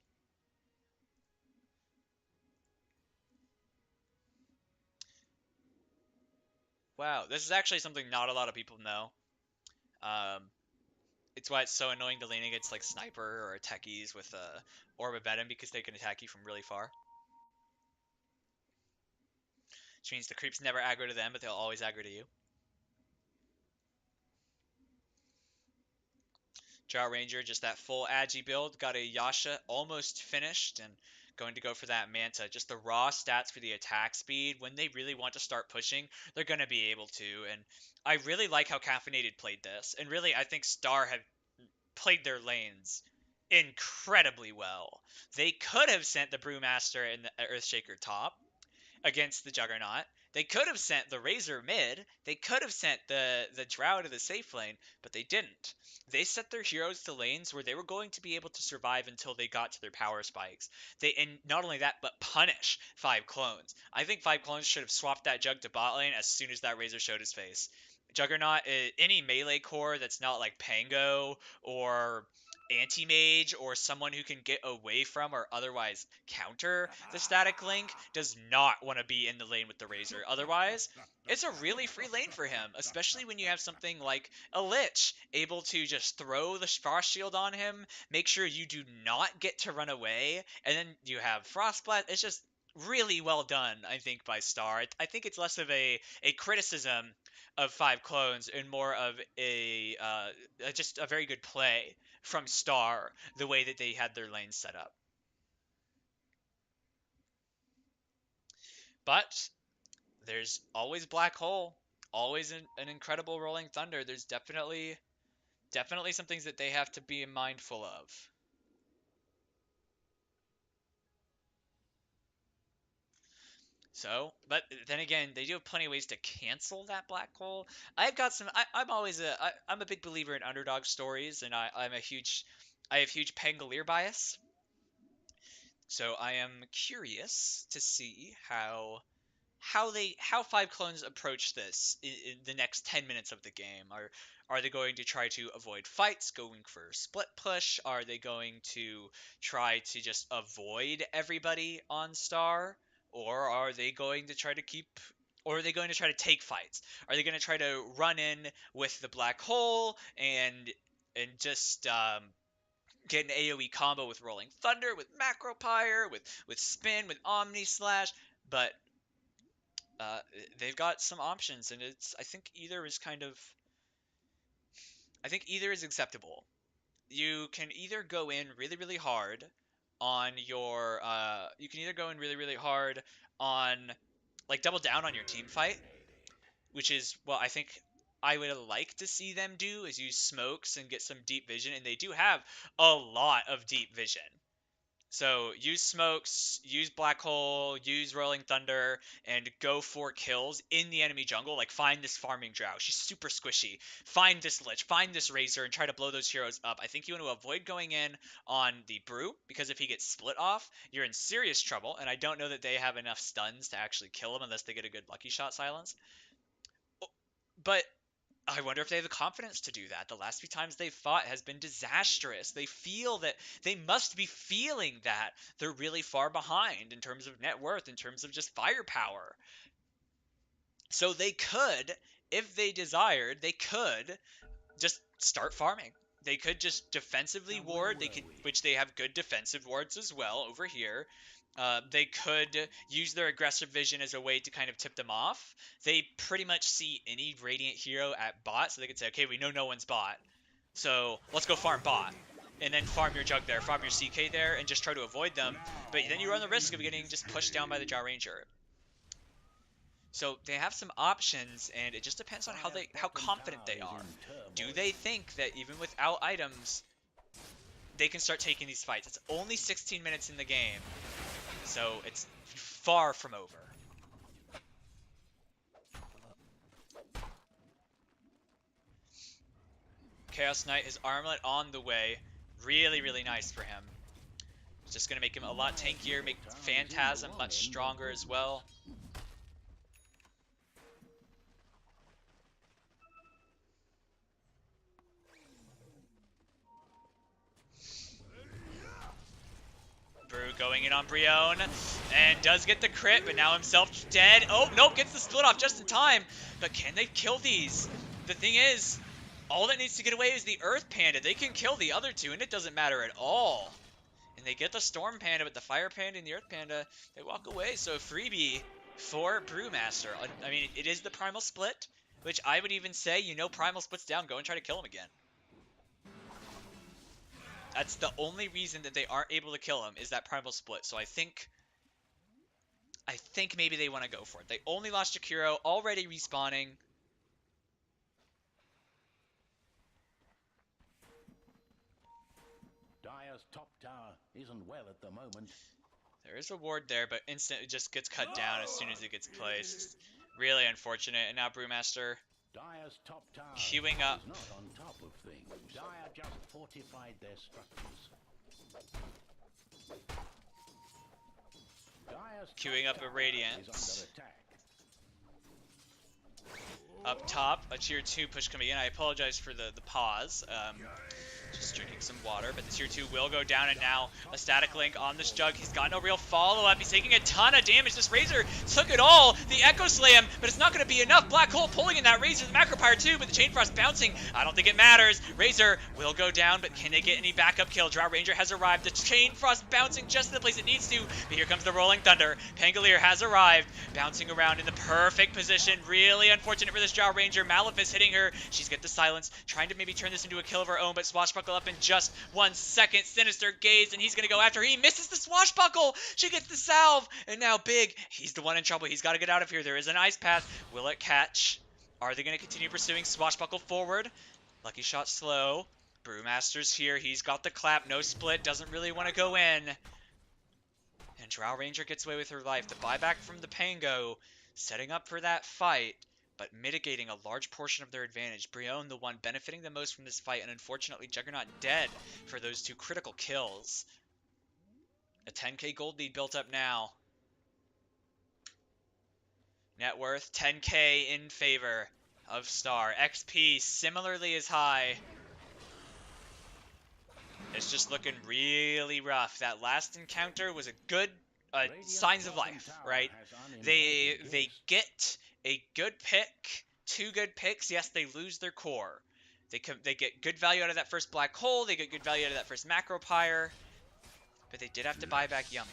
Wow, this is actually something not a lot of people know. It's why it's so annoying to lean against like Sniper or Techies with Orb of Venom, because they can attack you from really far. Which means the creeps never aggro to them, but they'll always aggro to you. Drow Ranger, just that full Agi build. Got a Yasha almost finished and going to go for that Manta. Just the raw stats for the attack speed. When they really want to start pushing, they're going to be able to. And I really like how Caffeinated played this. And really, I think Star have played their lanes incredibly well. They could have sent the Brewmaster and the Earthshaker top against the Juggernaut. They could have sent the Razor mid. They could have sent the Drow to the safe lane, but they didn't. They set their heroes to lanes where they were going to be able to survive until they got to their power spikes. And not only that, but punish 5 clones. I think 5 clones should have swapped that Jug to bot lane as soon as that Razor showed his face. Juggernaut, any melee core that's not like Pango or anti-mage or someone who can get away from or otherwise counter the static link does not want to be in the lane with the Razor. Otherwise, it's a really free lane for him, especially when you have something like a Lich able to just throw the Frost Shield on him, make sure you do not get to run away, and then you have Frostblast. It's just really well done, I think, by Star. I think it's less of a criticism of 5 Clones and more of just a very good play from Star, the way that they had their lanes set up. But there's always Black Hole, always an incredible Rolling Thunder. There's definitely some things that they have to be mindful of. So, but then again, they do have plenty of ways to cancel that black hole. I've got some. I'm a big believer in underdog stories, and I have huge Pangolier bias. So I am curious to see how 5 Clones approach this in the next 10 minutes of the game. Are they going to try to avoid fights, going for split push? Are they going to try to just avoid everybody on Star? Or are they going to try to take fights? Are they going to try to run in with the black hole and just get an AoE combo with Rolling Thunder, with Macro Pyre, with Spin, with Omni Slash? But uh, they've got some options, and I think either is acceptable. You can either go in really really hard on your you can either go in really really hard on like double down on your team fight, which is what I think I would like to see them do, is use smokes and get some deep vision, and they do have a lot of deep vision. So use smokes, use black hole, use rolling thunder, and go for kills in the enemy jungle. Like find this farming drow. She's super squishy. Find this lich, find this razor, and try to blow those heroes up. I think you want to avoid going in on the brew, because if he gets split off, you're in serious trouble. And I don't know that they have enough stuns to actually kill him unless they get a good lucky shot silence. But I wonder if they have the confidence to do that. The last few times they've fought has been disastrous. They feel that they must be feeling that they're really far behind in terms of net worth, in terms of just firepower. So they could, if they desired, they could just start farming. They could just defensively ward. They could, which they have good defensive wards as well over here. They could use their aggressive vision as a way to kind of tip them off. They pretty much see any Radiant hero at bot, so they could say, okay, we know no one's bot, so let's go farm bot. And then farm your Jug there, farm your CK there, and just try to avoid them. But then you run the risk of getting just pushed down by the Jaw Ranger. So they have some options, and it just depends on how confident they are. Do they think that even without items, they can start taking these fights? It's only 16 minutes in the game, so it's far from over. Chaos Knight, his armlet on the way. Really, really nice for him. It's just going to make him a lot tankier, make Phantasm much stronger as well. Brew going in on Brion, and does get the crit, but now himself dead. Oh, nope, gets the split off just in time. But can they kill these? The thing is, all that needs to get away is the Earth Panda. They can kill the other two, and it doesn't matter at all. And they get the Storm Panda, but the Fire Panda and the Earth Panda, they walk away. So freebie for Brewmaster. I mean, it is the Primal Split, which I would even say, you know, Primal Split's down. Go and try to kill him again. That's the only reason that they aren't able to kill him, is that Primal Split. So I think maybe they want to go for it. They only lost Jakiro, already respawning. Dire's top tower isn't well at the moment. There is a ward there, but instantly just gets cut down as soon as it gets placed. Really unfortunate. And now Brewmaster Dire's top tower queuing up. is not on top of things. Dire just fortified their structures. Dire's Queuing up a top tower Radiance. is under attack. Up top, a tier 2 push coming in. I apologize for the pause. Just drinking some water, but the tier 2 will go down, and now a static link on this Jug. He's got no real follow-up. He's taking a ton of damage. This Razor took it all. The Echo Slam, but it's not going to be enough. Black Hole pulling in that Razor. The Macro Pyre too, but the Chain Frost bouncing. I don't think it matters. Razor will go down, but can they get any backup kill? Drow Ranger has arrived. The Chain Frost bouncing just in the place it needs to, but here comes the Rolling Thunder. Pangolier has arrived, bouncing around in the perfect position. Really unfortunate for this Drow Ranger. Malefice hitting her. She's got the silence, trying to maybe turn this into a kill of her own, but Swashbuckle up in just 1 second. Sinister Gaze, and he's going to go after her. He misses the Swashbuckle. She gets the salve, and now Big, he's the one in trouble. He's got to get out of here. There is an ice path. Will it catch? Are they going to continue pursuing? Swashbuckle forward. Lucky shot slow. Brewmaster's here. He's got the clap. No split. Doesn't really want to go in. And Drow Ranger gets away with her life. The buyback from the Pango, setting up for that fight, but mitigating a large portion of their advantage. Brion, the one benefiting the most from this fight, and unfortunately Juggernaut dead for those 2 critical kills. A 10k gold lead built up now. Net worth 10k in favor of Star. XP similarly as high. It's just looking really rough. That last encounter was a good signs of life, right? They get a good pick, 2 good picks. Yes, they lose their core. They get good value out of that first Black Hole. They get good value out of that first Macro Pyre. But they did have to buy back Yumi.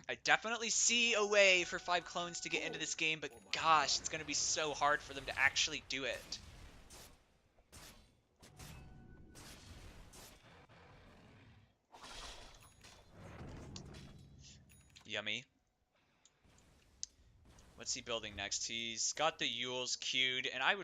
I definitely see a way for 5Clones to get into this game, but gosh, it's going to be so hard for them to actually do it. Yummy. What's he building next? He's got the Yules queued, and I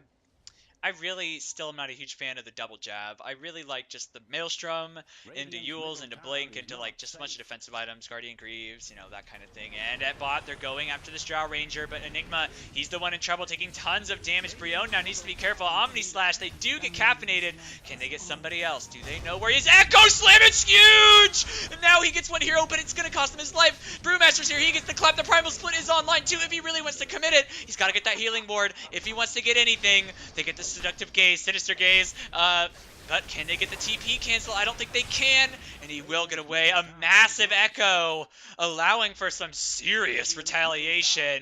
really still am not a huge fan of the double jab. I really like just the Maelstrom into Yules, into Blink, into like just a bunch of defensive items, Guardian Greaves, you know, that kind of thing. And at bot, they're going after this Drow Ranger, but Enigma, he's the one in trouble, taking tons of damage. Brion now needs to be careful. Omni Slash, they do get caffeinated. Can they get somebody else? Do they know where he is? Echo Slam, it's huge! And now he gets one hero, but it's going to cost him his life. Brewmaster's here, he gets the clap. The Primal Split is online too if he really wants to commit it. He's got to get that healing ward if he wants to get anything. They get the Seductive Gaze, Sinister Gaze, but can they get the TP cancel? I don't think they can, and he will get away. A massive Echo, allowing for some serious retaliation,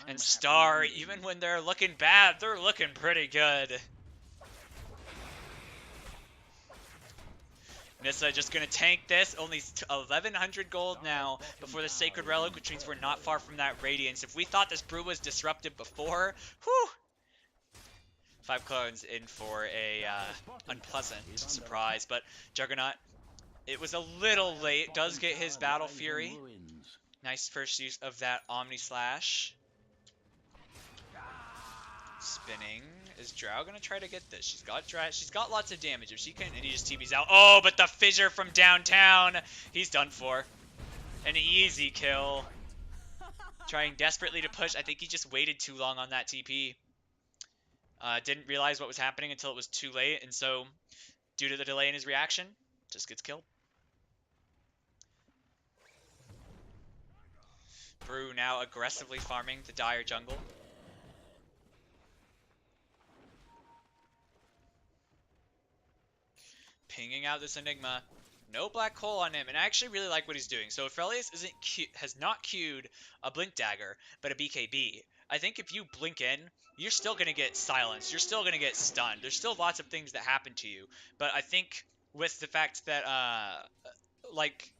and Star, even when they're looking bad, they're looking pretty good. Nissa just going to tank this, only 1100 gold now before the Sacred Relic, which means we're not far from that Radiance. If we thought this brew was disruptive before, whew! 5Clones in for a unpleasant surprise, but Juggernaut, it was a little late, does get his Battle Fury. Nice first use of that Omni Slash. Spinning. Is Drow gonna try to get this? She's got lots of damage. If she can, and he just TP's out. Oh, but the Fissure from downtown. He's done for. An easy kill. Trying desperately to push. I think he just waited too long on that TP. Didn't realize what was happening until it was too late, and so, due to the delay in his reaction, just gets killed. Brew now aggressively farming the Dire jungle. Pinging out this Enigma. No Black Hole on him, and I actually really like what he's doing. So Aphelios has not queued a Blink Dagger, but a BKB. I think if you blink in, you're still going to get silenced. You're still going to get stunned. There's still lots of things that happen to you. But I think with the fact that, like,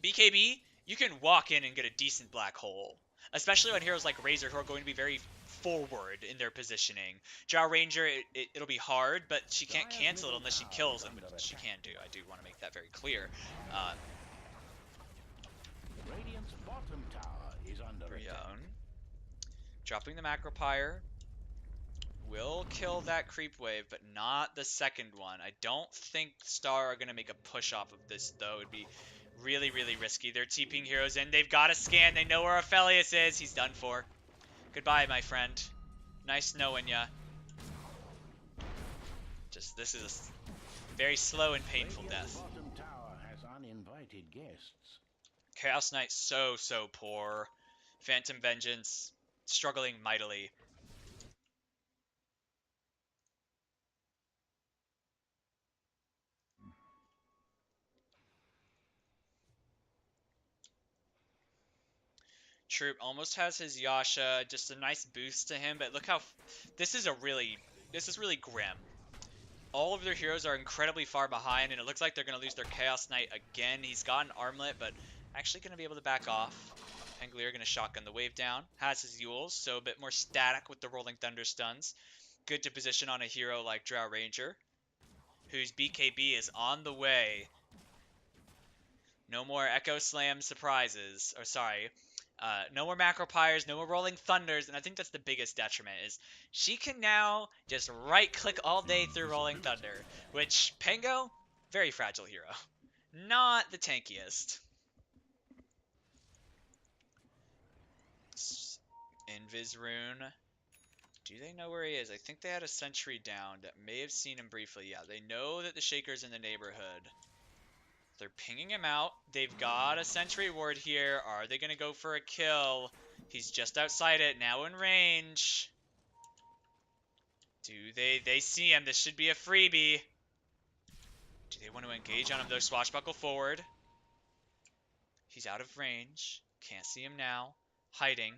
BKB, you can walk in and get a decent Black Hole. Especially on heroes like Razor, who are going to be very forward in their positioning. Drow Ranger, it'll be hard, but she can't cancel it unless she kills him, which she can do. I do want to make that very clear. Radiant's bottom tower is under Brion. Dropping the Macro Pyre. Will kill that creep wave, but not the second one. I don't think Star are going to make a push off of this, though. It would be really, really risky. They're TPing heroes in. They've got a scan. They know where Aphelios is. He's done for. Goodbye, my friend. Nice knowing ya. Just, this is a very slow and painful death. Bottom tower has uninvited guests. Chaos Knight so poor. Phantom Vengeance. struggling mightily. Troop almost has his Yasha, just a nice boost to him, but look how this is really grim. All of their heroes are incredibly far behind, and it looks like they're going to lose their Chaos Knight again. He's got an armlet, but actually going to be able to back off. Pangolier going to shotgun the wave down. Has his Yules, so a bit more static with the Rolling Thunder stuns. Good to position on a hero like Drow Ranger, whose BKB is on the way. No more Echo Slam surprises. Or sorry, no more Macro Pyres, no more Rolling Thunders, and I think that's the biggest detriment is she can now just right-click all day through Rolling Thunder, which Pango, very fragile hero. Not the tankiest. Invis Rune. Do they know where he is? I think they had a sentry down that may have seen him briefly. Yeah, they know that the Shaker's in the neighborhood. They're pinging him out. They've got a sentry ward here. Are they going to go for a kill? He's just outside it, now in range. Do they see him? This should be a freebie. Do they want to engage on him though? Swashbuckle forward. He's out of range. Can't see him now. Hiding.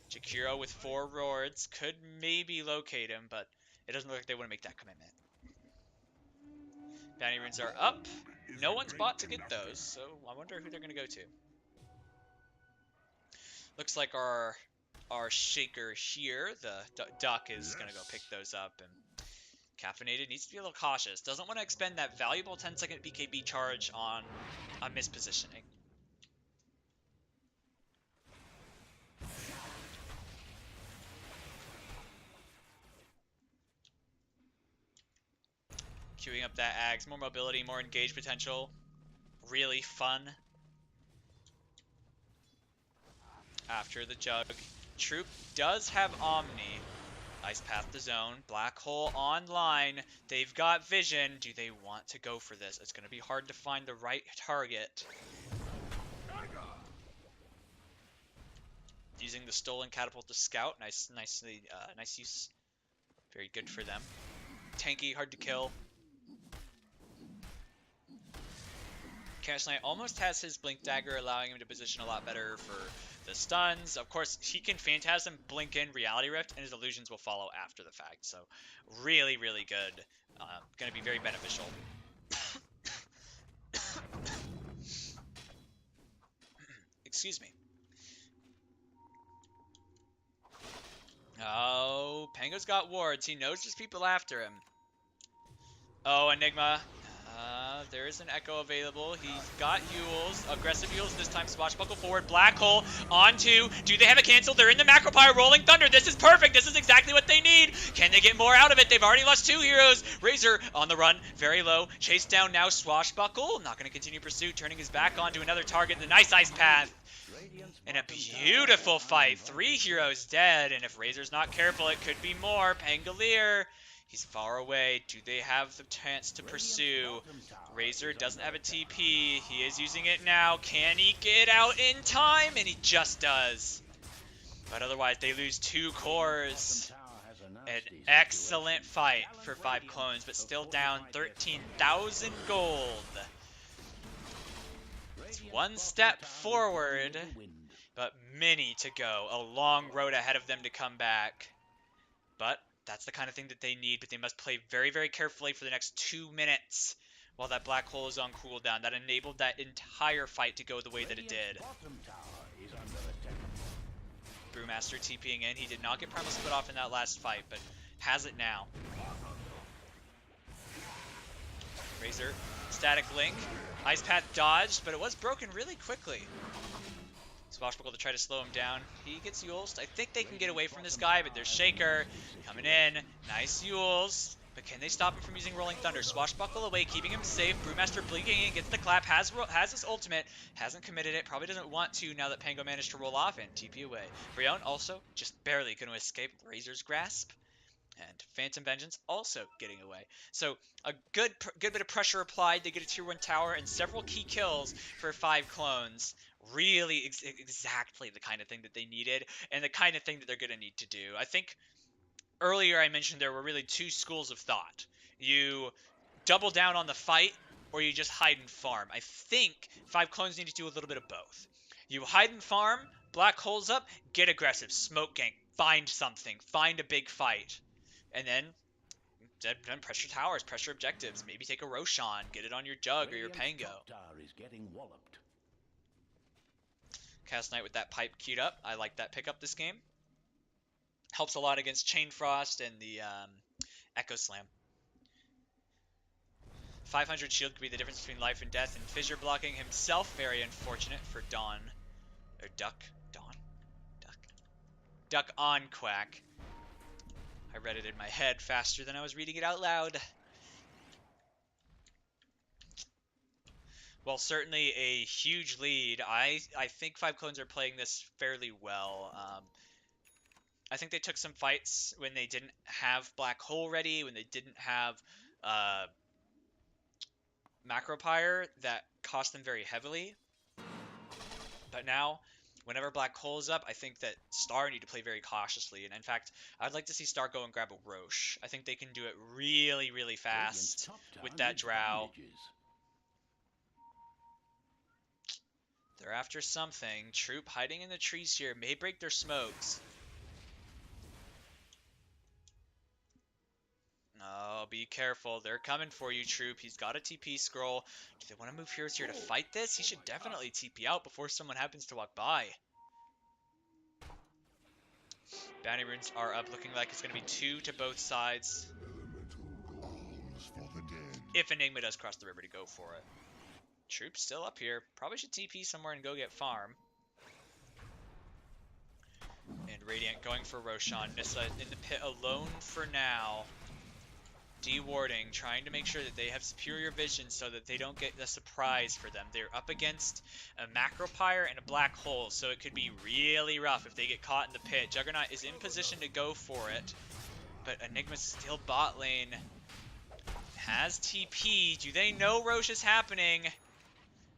Jakiro with 4 wards. Could maybe locate him, but it doesn't look like they want to make that commitment. Bounty runes are up. No one's bought to get those, so I wonder who they're going to go to. Looks like our Shaker here, the Duck, is going to go pick those up. And Caffeinated needs to be a little cautious. Doesn't want to expend that valuable 10-second BKB charge on a mispositioning. Queuing up that Ags. More mobility, more engage potential. Really fun. After the Jug. Troop does have Omni. Ice Path to zone. Black Hole online. They've got vision. Do they want to go for this? It's going to be hard to find the right target. Using the stolen catapult to scout. Nice use. Very good for them. Tanky, hard to kill. Chaos Knight almost has his Blink Dagger, allowing him to position a lot better for the stuns. Of course, he can Phantasm, Blink in, Reality Rift, and his illusions will follow after the fact. So, really, really good. Going to be very beneficial. Excuse me. Oh, Pango's got wards. He knows there's people after him. Oh, Enigma. There is an Echo available. He's got Yules. Aggressive Yules this time. Swashbuckle forward. Black Hole on 2. Do they have a cancel? They're in the Macropyre. Rolling Thunder. This is perfect. This is exactly what they need. Can they get more out of it? They've already lost 2 heroes. Razor on the run. Very low. Chase down now. Swashbuckle. Not going to continue pursuit. Turning his back onto another target. The nice Ice Path. And a beautiful fight. 3 heroes dead. And if Razor's not careful, it could be more. Pangolier. He's far away. Do they have the chance to pursue? Razor doesn't have a TP. He is using it now. Can he get out in time? And he just does. But otherwise, they lose 2 cores. An excellent fight for 5Clones, but still down 13,000 gold. It's 1 step forward, but many to go. A long road ahead of them to come back. But that's the kind of thing that they need, but they must play very, very carefully for the next 2 minutes while that Black Hole is on cooldown. That enabled that entire fight to go the way that it did. Brewmaster TPing in. He did not get Primal Split off in that last fight, but has it now. Razor, Static Link. Ice Path dodged, but it was broken really quickly. Swashbuckle to try to slow him down. He gets Yules. I think they can get away from this guy, but there's Shaker coming in. Nice Yules. But can they stop him from using Rolling Thunder? Swashbuckle away, keeping him safe. Brewmaster blinking in, gets the clap, has his ultimate, hasn't committed it, probably doesn't want to now that Pango managed to roll off and TP away. Brion also just barely going to escape Razor's grasp. And Phantom Vengeance also getting away. So a good bit of pressure applied. They get a tier 1 tower and several key kills for 5Clones. Really exactly the kind of thing that they needed, and the kind of thing that they're going to need to do. I think earlier I mentioned there were really two schools of thought. You double down on the fight, or you just hide and farm. I think 5 Clones need to do a little bit of both. You hide and farm, black holes up, get aggressive, smoke gank, find something, find a big fight, and then pressure towers, pressure objectives, maybe take a Roshan, get it on your Jug or your Radiant's Pango. top tower is getting walloped. Cast Knight with that pipe queued up. I like that pickup this game. Helps a lot against Chain Frost and the Echo Slam. 500 shield could be the difference between life and death, and fissure blocking himself, very unfortunate for Dawn. Or Duck? Dawn? Duck. Duck on Quack. I read it in my head faster than I was reading it out loud. Well, certainly a huge lead. I think 5 Clones are playing this fairly well. I think they took some fights when they didn't have Black Hole ready, when they didn't have Macropyre that cost them very heavily. But now, whenever Black Hole is up, I think that Star need to play very cautiously. And in fact, I'd like to see Star go and grab a Roche. I think they can do it really, really fast with that Drow. They're after something. Troop hiding in the trees here may break their smokes. Oh, be careful. They're coming for you, Troop. He's got a TP scroll. Do they want to move heroes here to fight this? He should definitely TP out before someone happens to walk by. Bounty runes are up, looking like it's going to be 2 to both sides. If Enigma does cross the river to go for it. Troop's still up here. Probably should TP somewhere and go get farm. And Radiant going for Roshan. Nissa in the pit alone for now. Dewarding, trying to make sure that they have superior vision so that they don't get the surprise for them. They're up against a Macropyre and a Black Hole, so it could be really rough if they get caught in the pit. Juggernaut is in position to go for it, but Enigma's still bot lane. Has TP. Do they know Roche is happening?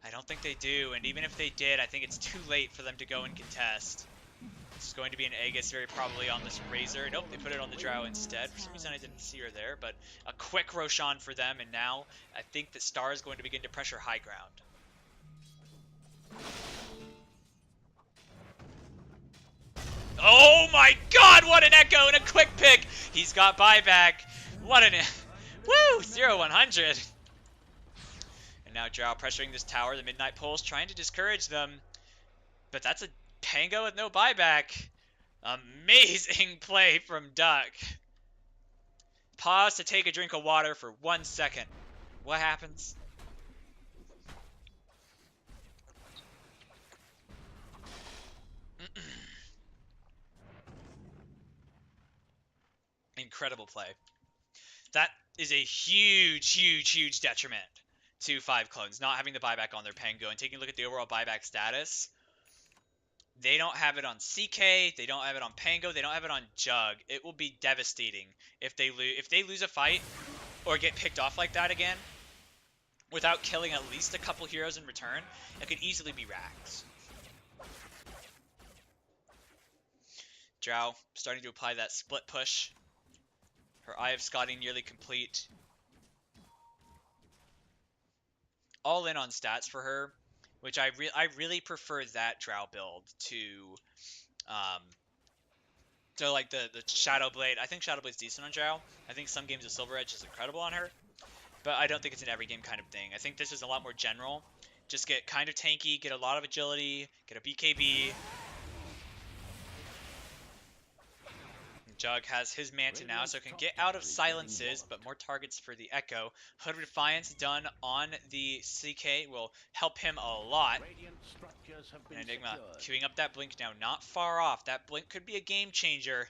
I don't think they do, and even if they did, I think it's too late for them to go and contest. It's going to be an Aegis very probably on this Razor. Nope, they put it on the Drow instead. For some reason I didn't see her there, but a quick Roshan for them, and now I think that Star is going to begin to pressure high ground. Oh my god, what an Echo and a quick pick! He's got buyback. What an... Woo! 0-100. And now Drow pressuring this tower. The Midnight Pulse trying to discourage them. But that's a Pango with no buyback. Amazing play from Duck. Pause to take a drink of water for 1 second. What happens? Incredible play. That is a huge, huge, huge detriment to 5 Clones, not having the buyback on their Pango. And taking a look at the overall buyback status, they don't have it on CK, they don't have it on Pango, they don't have it on Jug. It will be devastating if they lose a fight or get picked off like that again without killing at least a couple heroes in return. It could easily be Rax. Drow starting to apply that split push. Her Eye of Scotting nearly complete. All in on stats for her, which I really prefer that Drow build to like the Shadow Blade. I think Shadow Blade's decent on Drow. I think some games of Silver Edge is incredible on her, but I don't think it's an every game kind of thing. I think this is a lot more general. Just get kind of tanky, get a lot of agility, get a BKB. Jug has his Manta now, so can get out of silences, but more targets for the Echo. Hood of Defiance done on the CK will help him a lot. And Enigma queuing up that blink now, not far off. That blink could be a game changer.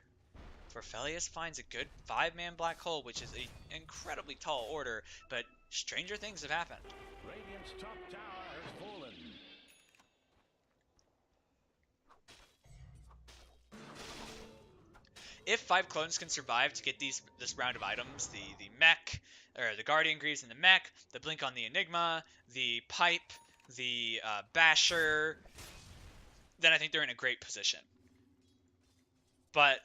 Forfelius finds a good 5-man Black Hole, which is an incredibly tall order, but stranger things have happened. Radiant's top tower has fallen. If 5 Clones can survive to get this round of items, the mech, or the Guardian Greaves in the mech, the blink on the Enigma, the pipe, the basher, then I think they're in a great position. But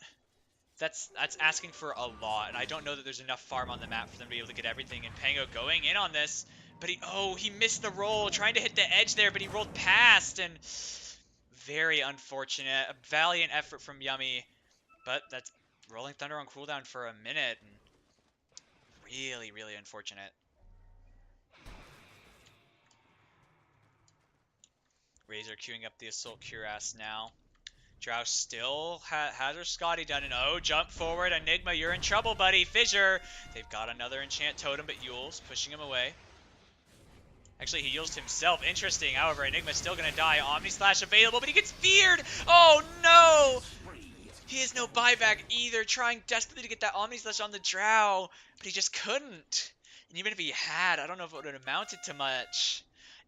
that's asking for a lot, and I don't know that there's enough farm on the map for them to be able to get everything. And Pango going in on this, but he missed the roll, trying to hit the edge there, but he rolled past, and very unfortunate. A valiant effort from Yummy, but that's Rolling Thunder on cooldown for a minute, and really, really unfortunate. Razor queuing up the Assault Cuirass now. Drow still has her Scotty done, and jump forward. Enigma, you're in trouble, buddy. Fissure. They've got another enchant totem, but Yule's pushing him away. Actually, he Yules himself. Interesting. However, Enigma's still going to die. Omni Slash available, but he gets feared. Oh, no. He has no buyback either, trying desperately to get that Omni Slash on the Drow, but he just couldn't. And even if he had, I don't know if it would have amounted to much.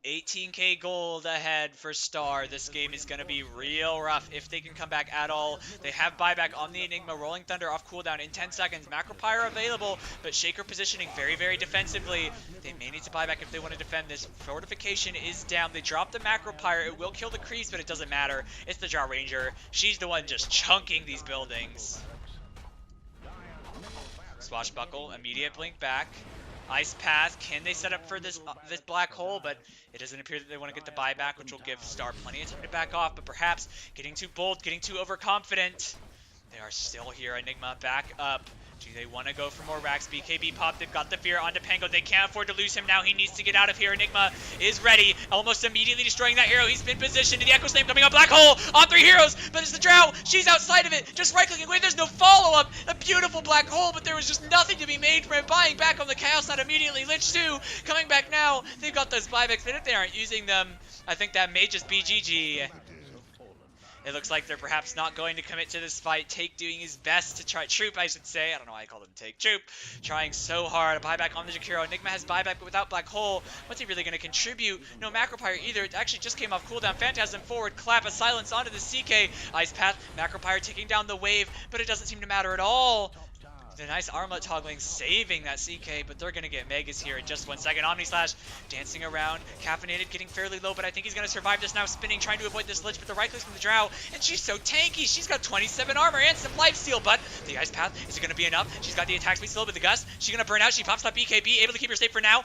18k gold ahead for Star. This game is going to be real rough if they can come back at all. They have buyback on the Enigma. Rolling Thunder off cooldown in 10 seconds. Macropyre available, but Shaker positioning very, very defensively. They may need to buy back if they want to defend this. Fortification is down. They drop the Macropyre. It will kill the creeps, but it doesn't matter. It's the Drow Ranger. She's the one just chunking these buildings. Swashbuckle, immediate blink back. Ice Path, can they set up for this black hole? But it doesn't appear that they want to get the buyback, which will give Star plenty of time to back off, but perhaps getting too bold, getting too overconfident. They are still here. Enigma back up. Do they want to go for more racks? BKB pop. They've got the fear onto Pango. They can't afford to lose him now. He needs to get out of here. Enigma is ready. Almost immediately destroying that hero. He's been positioned. The Echo Slam coming on. Black hole on 3 heroes. But it's the Drow. She's outside of it. Just right-clicking away. There's no follow-up. A beautiful black hole, but there was just nothing to be made from it. Buying back on the Chaos Knight immediately. Lich 2 coming back now. They've got those buybacks, but if they aren't using them, I think that may just be GG. It looks like they're perhaps not going to commit to this fight. Take doing his best to try. Troop, I should say. I don't know why I called him Take. Troop trying so hard. A buyback on the Jakiro. Enigma has buyback, but without Black Hole. What's he really going to contribute? No Macropyre either. It actually just came off cooldown. Phantasm forward. Clap a silence onto the CK. Ice Path. Macropyre taking down the wave, but it doesn't seem to matter at all. The nice armlet toggling, saving that CK, but they're going to get Megas here in just 1 second. Omni Slash dancing around, caffeinated, getting fairly low, but I think he's going to survive this now, spinning, trying to avoid this Lich, but the right clicks from the Drow, and she's so tanky. She's got 27 armor and some lifesteal, but the Ice Path, is it going to be enough? She's got the attack speed still with the Gust. She's going to burn out. She pops that BKB, able to keep her safe for now.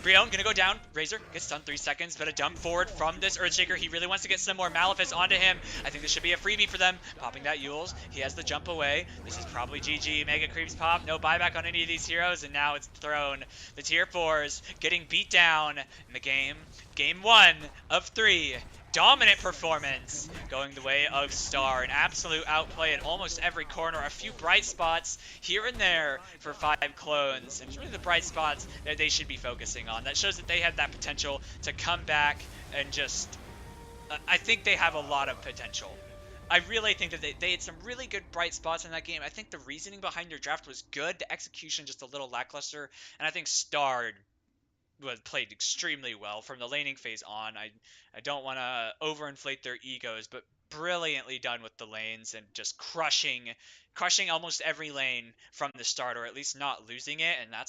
Brion going to go down. Razor gets stunned 3 seconds, but a dump forward from this Earthshaker. He really wants to get some more Malefice onto him. I think this should be a freebie for them. Popping that Yules. He has the jump away. This is probably GG. Mega Creeps pop. No buyback on any of these heroes, and now it's thrown. The tier 4s getting beat down in the game. Game 1 of 3. Dominant performance going the way of Star. An absolute outplay at almost every corner. A few bright spots here and there for 5Clones. And really the bright spots that they should be focusing on. That shows that they have that potential to come back and just... I think they have a lot of potential. I really think that they had some really good bright spots in that game. I think the reasoning behind their draft was good. The execution just a little lackluster. And I think Star played extremely well from the laning phase on. I don't want to overinflate their egos, but brilliantly done with the lanes and just crushing almost every lane from the start, or at least not losing it. And that's